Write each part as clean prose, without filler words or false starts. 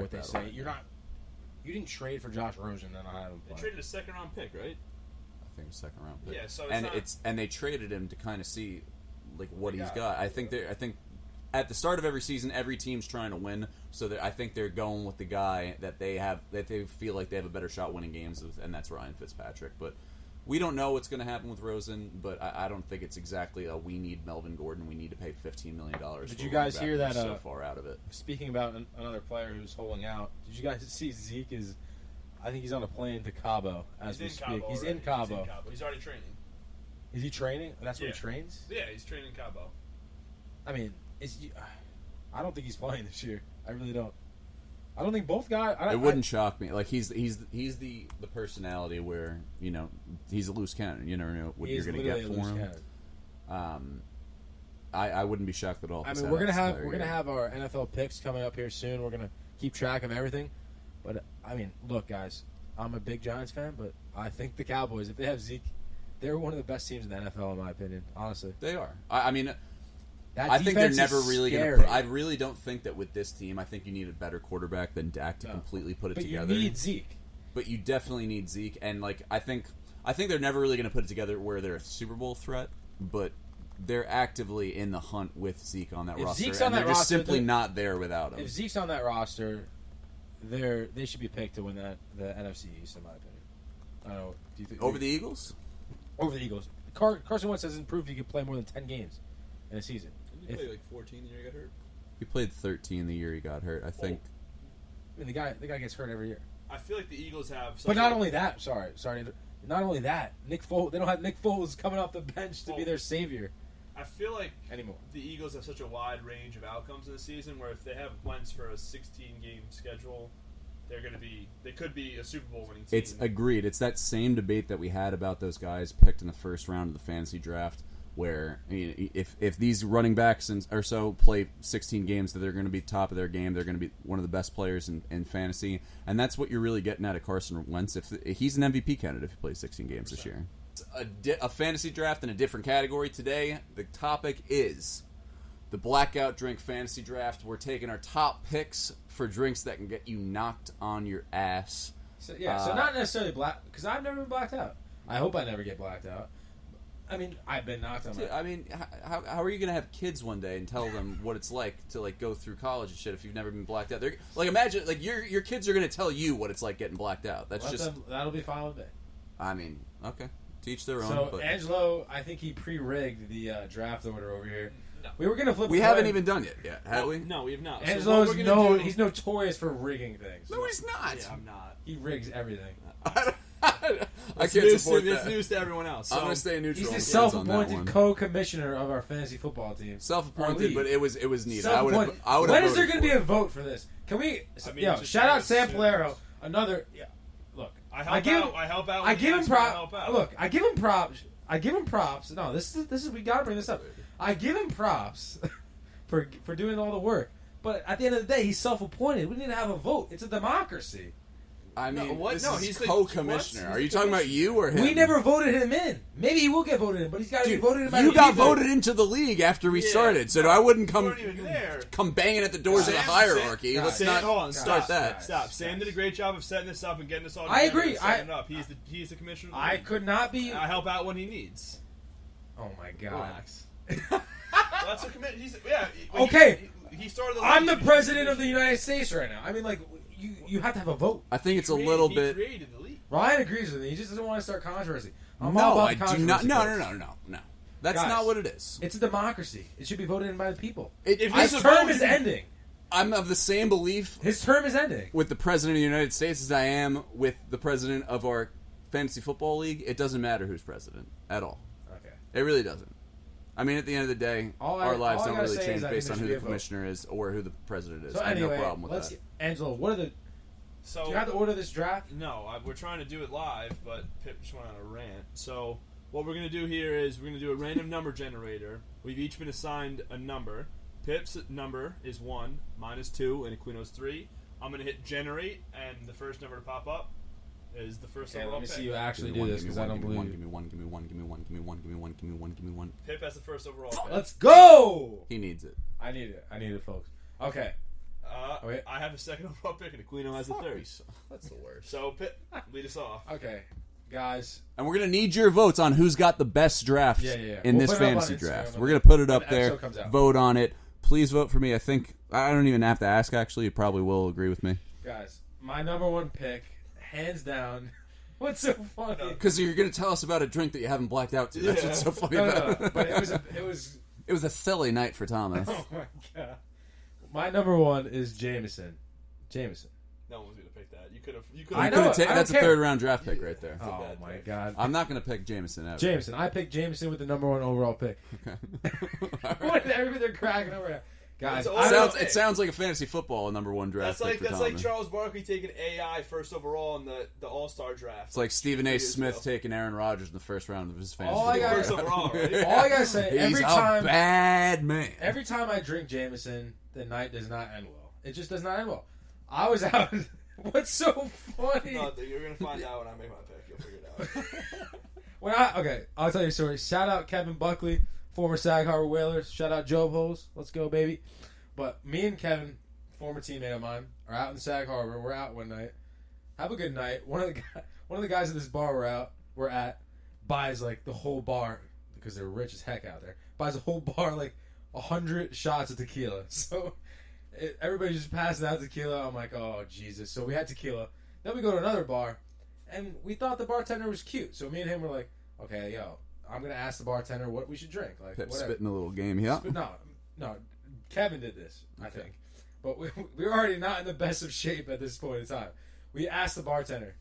what they say. You didn't trade for Josh Rosen and I have him play. They traded a second-round pick, right? I think a second-round pick. Yeah, so and they traded him to kind of see like what he's got. I think at the start of every season, every team's trying to win, so I think they're going with the guy that they feel like they have a better shot winning games with, and that's Ryan Fitzpatrick. But we don't know what's going to happen with Rosen, but I don't think it's exactly we need Melvin Gordon. We need to pay $15 million. Did you guys hear that? So far out of it. Speaking about another player who's holding out, did you guys see Zeke is? I think he's on a plane to Cabo as we speak. He's in Cabo. He's already training. Is he training? That's where he trains? Yeah, he's training in Cabo. I mean, I don't think he's playing this year. I really don't. I don't think both guys. It wouldn't shock me. Like he's the personality where he's a loose cannon. You never know what you're going to get for him. I wouldn't be shocked at all. I mean, we're gonna have our NFL picks coming up here soon. We're gonna keep track of everything. But I mean, look, guys, I'm a big Giants fan, but I think the Cowboys, if they have Zeke, they're one of the best teams in the NFL, in my opinion. Honestly, they are. I mean. That I think they're never really going to. I really don't think that with this team. I think you need a better quarterback than Dak to completely put it together. But you need Zeke. But you definitely need Zeke, and I think they're never really going to put it together where they're a Super Bowl threat. But they're actively in the hunt with Zeke on that roster. Zeke's on that they're roster, just simply not there without him. If Zeke's on that roster, they should be picked to win the NFC East, in my opinion. I don't know. Do you think over the Eagles? Over the Eagles. Carson Wentz hasn't proved he can play more than 10 games in a season. He played 14 the year he got hurt. He pplayed 13 the year he got hurt. I think. I mean, the guy gets hurt every year. I feel like the Eagles have. But not only that. Sorry. Not only that. Nick Foles. They don't have Nick Foles coming off the bench to be their savior. I feel like anymore. The Eagles have such a wide range of outcomes in the season. Where if they have Wentz for a 16-game schedule, they could be a Super Bowl winning team. It's agreed. It's that same debate that we had about those guys picked in the first round of the fantasy draft. Where if these running backs or so play 16 games, that they're going to be top of their game, they're going to be one of the best players in fantasy, and that's what you're really getting out of Carson Wentz. If he's an MVP candidate if he plays 16 games this year. A fantasy draft in a different category today. The topic is the Blackout Drink Fantasy Draft. We're taking our top picks for drinks that can get you knocked on your ass. So not necessarily black, because I've never been blacked out. I hope I never get blacked out. I mean, I've been knocked on. I mean, how are you gonna have kids one day and tell them what it's like to go through college and shit if you've never been blacked out? They're imagine your kids are gonna tell you what it's like getting blacked out. That'll be fine with me. I mean, okay, teach their own. So Angelo, I think he pre-rigged the draft order over here. No. We were gonna flip. We haven't even done it yet, have we? No, we have not. Angelo's he's notorious for rigging things. No, he's not. Yeah, I'm not. He rigs everything. I can't support that. It's news to everyone else. So. I'm going to stay neutral. He's the self-appointed co-commissioner of our fantasy football team. Self-appointed, but it was needed. When is there going to be a vote for this? Can we? Shout out Sam Polero. Another. Yeah, look, I help out. I give him props. Look, I give him props. No, this is we got to bring this up. I give him props for doing all the work. But at the end of the day, he's self-appointed. We need to have a vote. It's a democracy. I mean, he's co-commissioner. Are you talking about you or him? We never voted him in. Maybe he will get voted in, but he's got to be voted in by you got voted into the league after we started, so I wouldn't come banging at the doors of the hierarchy. Let's not start that. Stop. Sam did a great job of setting this up and getting us all together. I agree. He's the commissioner. I could not be. I help out when he needs. Oh my god. Relax. That's a commitment. Okay. He started. I'm the president of the United States right now. I mean, like. You have to have a vote. I think it's a little bit. Created the league. Ryan agrees with me. He just doesn't want to start controversy. I do not. No. That's not what it is. It's a democracy. It should be voted in by the people. His term is ending. I'm of the same belief. His term is ending. With the president of the United States as I am with the president of our fantasy football league. It doesn't matter who's president at all. Okay. It really doesn't. I mean, at the end of the day, our lives don't really change based on who the commissioner is or who the president is. So I have no problem with that. Angelo, what are the... do you have to order this draft? No, we're trying to do it live, but Pip just went on a rant. So what we're going to do here is we're going to do a random number generator. We've each been assigned a number. Pip's number is 1, mine is 2, and Aquino's 3. I'm going to hit generate, and the first number to pop up is the first overall pick. Let me see you actually do this, because I don't believe you. Give me one. Pip has the first overall pick. Let's go! He needs it. I need it, folks. Okay. wait. I have a second overall pick, and Aquino has a third. That's the worst. So, Pitt, lead us off. Okay, guys. And we're going to need your votes on who's got the best draft Yeah. in We'll this put it up on fantasy Instagram draft. when We're going to put it when up the there. episode comes out. Vote on it. Please vote for me. I think I don't even have to ask, actually. You probably will agree with me. Guys, my number one pick, hands down. What's so funny? Because you're going to tell us about a drink that you haven't blacked out to. That's Yeah. what's so funny No, about it. but it was. It was a silly night for Thomas. Oh my god. My number one is Jameson. No one was going to pick that. You could have. I You know. could've I don't that's a care. third round draft pick right there. Oh bad my pick. god. I'm not going to pick Jameson ever. Jameson. I picked Jameson with the number one overall pick. What? Everything they're cracking over here. Guys, It's I don't- It sounds like a fantasy football number one draft That's pick for like Thomas. Charles Barkley taking AI first overall in the All-Star draft. It's like Stephen A. 2 years Smith ago. taking Aaron Rodgers in the first round of his fantasy All I football got- First draft. overall, right? all I gotta say, He's every a time bad man. every time I drink Jameson, the night does not end well. It just does not end well. I was out. What's so funny? No, you're going to find out when I make my pick. You'll figure it out. I'll tell you a story. Shout out Kevin Buckley, former Sag Harbor Whalers. Shout out Joe Holes. Let's go, baby. But me and Kevin, former teammate of mine, are out in Sag Harbor. We're out one night. Have a good night. One of the guys at this bar we're at buys like the whole bar because they're rich as heck out there. Buys the whole bar like 100 shots of tequila. So everybody's just passing out tequila. I'm like, oh Jesus. So we had tequila. Then we go to another bar, and we thought the bartender was cute. So me and him were like, okay, yo, I'm gonna ask the bartender what we should drink. Like, Pip whatever. spitting a little game, yeah. No. Kevin did this, I Okay. think. But we were already not in the best of shape at this point in time. We asked the bartender,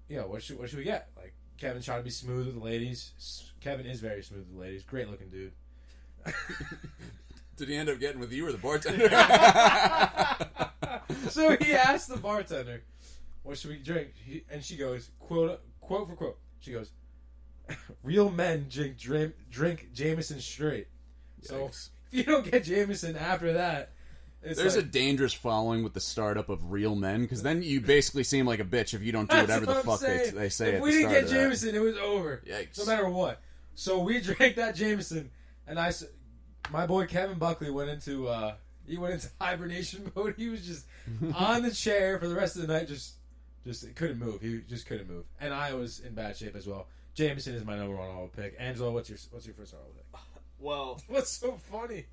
yo, what should we get? Like, Kevin's trying to be smooth with the ladies. Kevin is very smooth with the ladies. Great looking dude. Did he end up getting with you or the bartender? So he asked the bartender, what should we drink? And she goes, quote for quote, she goes, real men drink Jameson straight. So Yikes. if you don't get Jameson after that, it's There's a like, dangerous following with the startup of real men, because then you basically seem like a bitch if you don't do That's whatever the what I'm fuck saying. they say If at we the didn't start get of that. Jameson, it was over. Yikes. No matter what. So we drank that Jameson, and my boy Kevin Buckley went into hibernation mode. He was just on the chair for the rest of the night, just couldn't move. He just couldn't move, and I was in bad shape as well. Jameson is my number one overall pick. Angelo, what's your first overall pick? Well, What's so funny?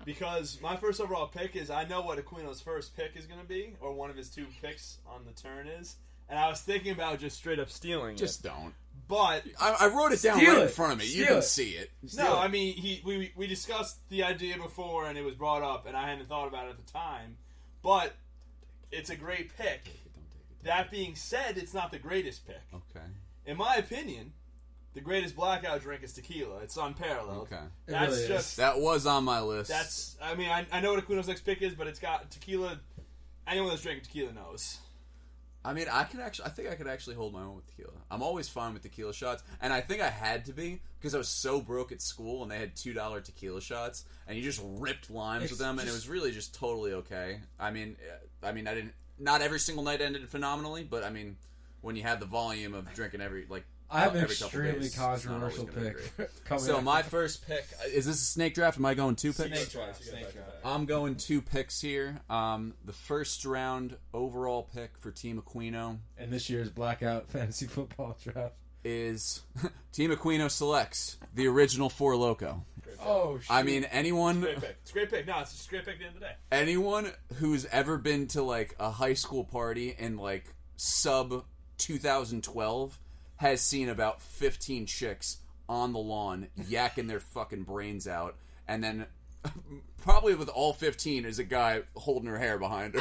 because my first overall pick is, I know what Aquino's first pick is going to be, or one of his 2 picks on the turn is, and I was thinking about just straight up stealing Just it. don't. But I wrote it down Steal right in it. front of me. You Steal can it. see it. no, I mean, we discussed the idea before, and it was brought up, and I hadn't thought about it at the time. But it's a great pick. That being said, it's not the greatest pick. Okay. In my opinion, the greatest blackout drink is tequila. It's unparalleled. Okay. It That's really is. just That was on my list. that's. I mean, I know what Aquino's next pick is, but it's got tequila. Anyone that's drinking tequila knows. I mean, I think I could actually hold my own with tequila. I'm always fine with tequila shots, and I think I had to be because I was so broke at school, and they had $2 tequila shots, and you just ripped limes with them, and it was really just totally okay. I mean, I didn't. Not every single night ended phenomenally, but I mean, when you have the volume of drinking I have an every couple extremely days, it's not always controversial gonna be pick. great. coming So up. my first pick is this a snake draft? Am I going 2 picks? Snake draft. I'm going 2 picks here. The first round overall pick for Team Aquino and this year's Blackout fantasy football draft. is Team Aquino selects the original Four Loko. Oh, shit. I mean, anyone Great pick. It's a great pick. No, it's just a great pick at the end of the day. anyone who's ever been to like a high school party in like sub 2012 has seen about 15 chicks on the lawn yakking their fucking brains out, and then probably with all 15 is a guy holding her hair behind her.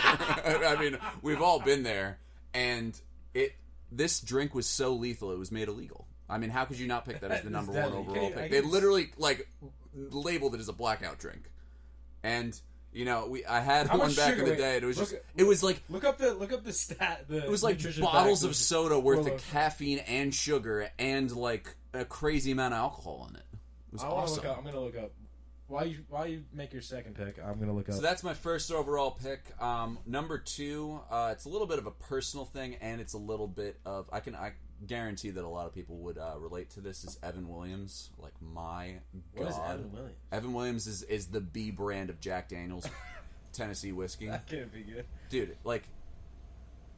I mean, we've all been there, and this drink was so lethal it was made illegal. I mean, how could you not pick that as the number one deadly. overall I pick? They can't- literally like labeled it as a blackout drink, and you know, I had How one much back sugar? in the Wait, day, and it was look just at- it was like Look up the stat. it was like nutrition bottles facts of soda worth Four of Loko. caffeine and sugar and like a crazy amount of alcohol in it. It was I want to awesome. look up. I'm gonna look up. While you make your second pick, I'm gonna look up. So that's my first overall pick. Number 2, it's a little bit of a personal thing, and it's a little bit of I guarantee that a lot of people would relate to this. Is Evan Williams? Like my What is god, Evan Williams? Evan Williams is the B brand of Jack Daniels. Tennessee whiskey. That can't be good. Dude, like,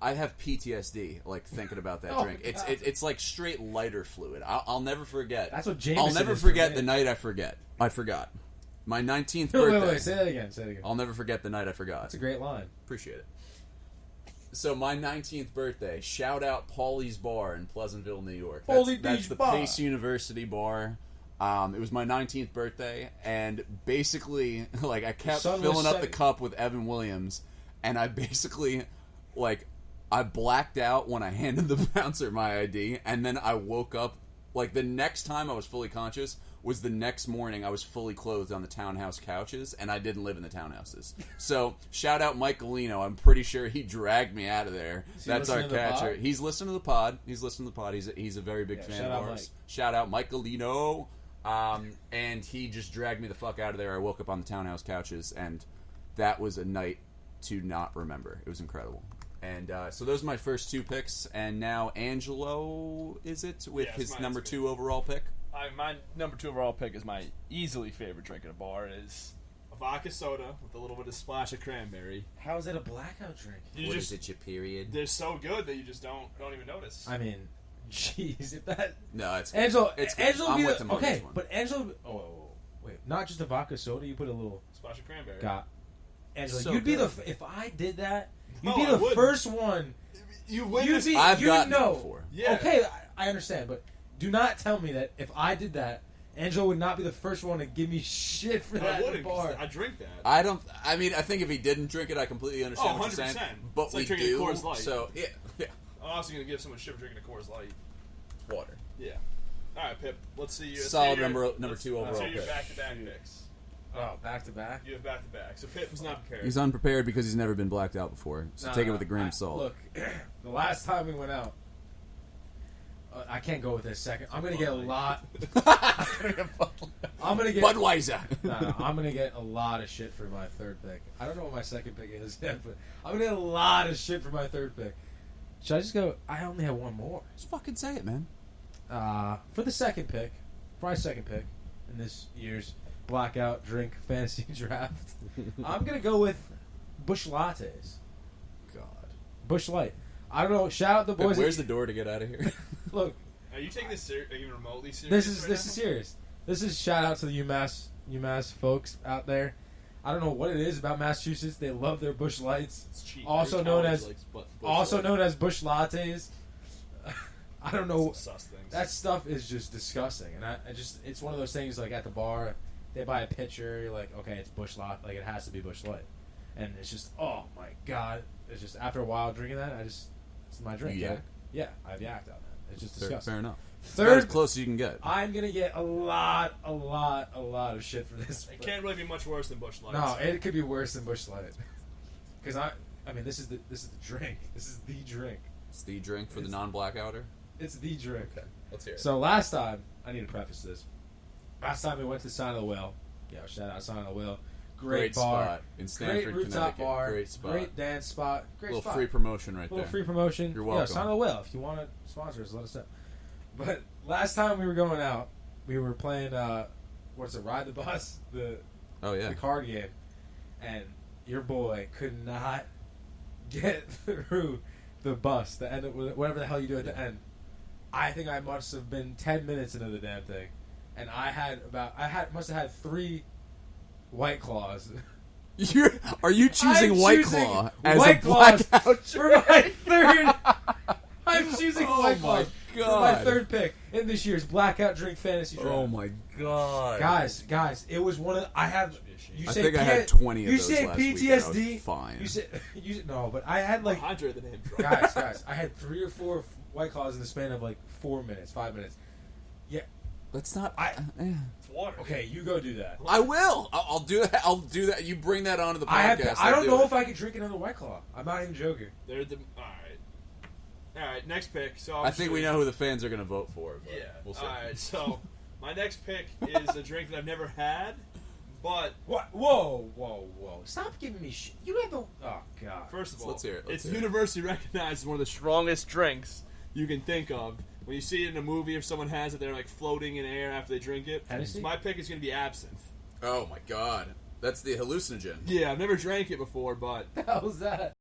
I have PTSD, like, thinking about that Oh, drink. God. It's like straight lighter fluid. I'll never forget. That's what Jameson I'll never is for forget me. the night I forgot. My 19th Wait, birthday. wait, say that again. Say it again. I'll never forget the night I forgot. That's a great line. Appreciate it. So my 19th birthday, shout out Paulie's Bar in Pleasantville, New York. That's the Bar. Pace University bar. It was my 19th birthday, and basically, like, I kept sun was filling up the setting. cup with Evan Williams, and I basically, like, I blacked out when I handed the bouncer my ID, and then I woke up, like, the next time I was fully conscious was the next morning I was fully clothed on the townhouse couches, and I didn't live in the townhouses. So, shout out Mike Galino. I'm pretty sure he dragged me out of there. Is he That's our listening to the catcher. pod? He's listening to the pod. He's a very big fan shout of out ours. Mike. Shout out Mike Galino. And he just dragged me the fuck out of there. I woke up on the townhouse couches, and that was a night to not remember. It was incredible. And so those are my first two picks, and now Angelo, is it, with Yes, his mine's number me. 2 overall pick? My number 2 overall pick is my easily favorite drink at a bar is A vodka soda with a little bit of splash of cranberry. How is that a blackout drink? You just it, your period? they're so good that you just don't even notice. I mean, jeez, if that No, it's Angelo, It's good. Angelo, I'm be with the- him on okay, this one. but Angelo, wait, not just a vodka soda. You put a little. Splash of cranberry. Got Angelo, So you'd be good. if I did that, you'd No, be I the wouldn't. first one. You You'd witnessed. be. I've you gotten it know. before. Yeah. Okay, I understand, but do not tell me that if I did that, Angelo would not be the first one to give me shit for that I at the wouldn't. 'Cause bar. I drink that. I mean, I think if he didn't drink it, I completely understand Oh, what you're saying. 100%. But It's we like drinking do, Coors Light. so, yeah. I'm also gonna give someone shit for drinking a Coors Light. Water. Yeah. All right, Pip. Let's see you. Solid number 2 Let's overall hear your pick. back-to-back picks. Oh, back to back. You have back-to-back. So Pip was not prepared. He's unprepared because he's never been blacked out before. So No, take it no, with a grain of salt. Look, the last time we went out, I can't go with this second. I'm gonna get a lot. I'm gonna get. Budweiser. No, I'm gonna get a lot of shit for my third pick. I don't know what my second pick is yet, but I'm gonna get a lot of shit for my third pick. Should I just go? I only have one more. Just fucking say it, man. For the second pick, for my second pick in this year's Blackout Drink Fantasy Draft, I'm gonna go with Busch Lattes. God. Busch Light. I don't know. Shout out the boys. Where's the door to get out of here? Look? Are you taking this even remotely serious? This is right this now? is serious. This is shout out to the UMass folks out there. I don't know what it is about Massachusetts. They love their Busch Lights, It's cheap. also Your known college as likes Busch also Light. known as Busch Lattes. I don't know. Some sus things. That stuff is just disgusting, and I just it's one of those things like at the bar, they buy a pitcher, you're like, okay, it's Busch Light, like it has to be Busch Light, and it's just oh my god, it's just after a while drinking that, it's my drink. You right? yak? Yeah, I've yacked on that. It's just fair, disgusting. fair enough. About Third, as close as you can get. I'm gonna get a lot of shit for this. It can't really be much worse than Busch Lights. No, it could be worse than Busch Light. Because I mean, this is the drink. This is the drink. It's the drink for the It's- non-blackouter. It's the drink. Let's hear it. So last time, I need to preface this. Last time we went to Sign of the Whale. Yeah, shout out Sign of the Whale. Great bar. spot in Stanford, Great rooftop Connecticut. bar. Great spot. Great dance spot. Great little spot. free promotion right Little there. free promotion. You're Yeah, welcome. Sign of the Whale. If you want to sponsor us, let us know. But last time we were going out, we were playing, what's it, Ride the Bus? The Oh yeah. card game. And your boy could not get through the bus, the end of whatever the hell you do at the end. I think I must have been 10 minutes into the damn thing, and must have had 3 White Claws. Are you choosing I'm White choosing Claw as White a Claws blackout for my third. I'm choosing Oh White my Claws for my God. third pick in this year's Blackout Drink Fantasy Draft. Oh my god. Guys, it was one of I have. You I say think I P- had 20 of you those say last week, and I was PTSD. fine. You said no, but I had like Andre the name drop. guys, I had 3 or 4 White Claws in the span of like 4 minutes, 5 minutes. Yeah, Let's not. It's water. okay, you go do that. I will. I'll do that. I'll do that. You bring that onto the podcast. I I'll don't do know it. if I could drink another White Claw. I'm not even joking. They're the all right. Next pick. So I think we know who the fans are going to vote for. But Yeah. We'll see. All right. So my next pick is a drink that I've never had, but What? Whoa! Stop giving me shit. You have the. Oh god. first of all, Let's hear it. it's universally recognized as one of the strongest drinks you can think of. When you see it in a movie, if someone has it, they're like floating in air after they drink it. Hennessy? My pick is going to be absinthe. Oh my god. That's the hallucinogen. Yeah, I've never drank it before, but How's that?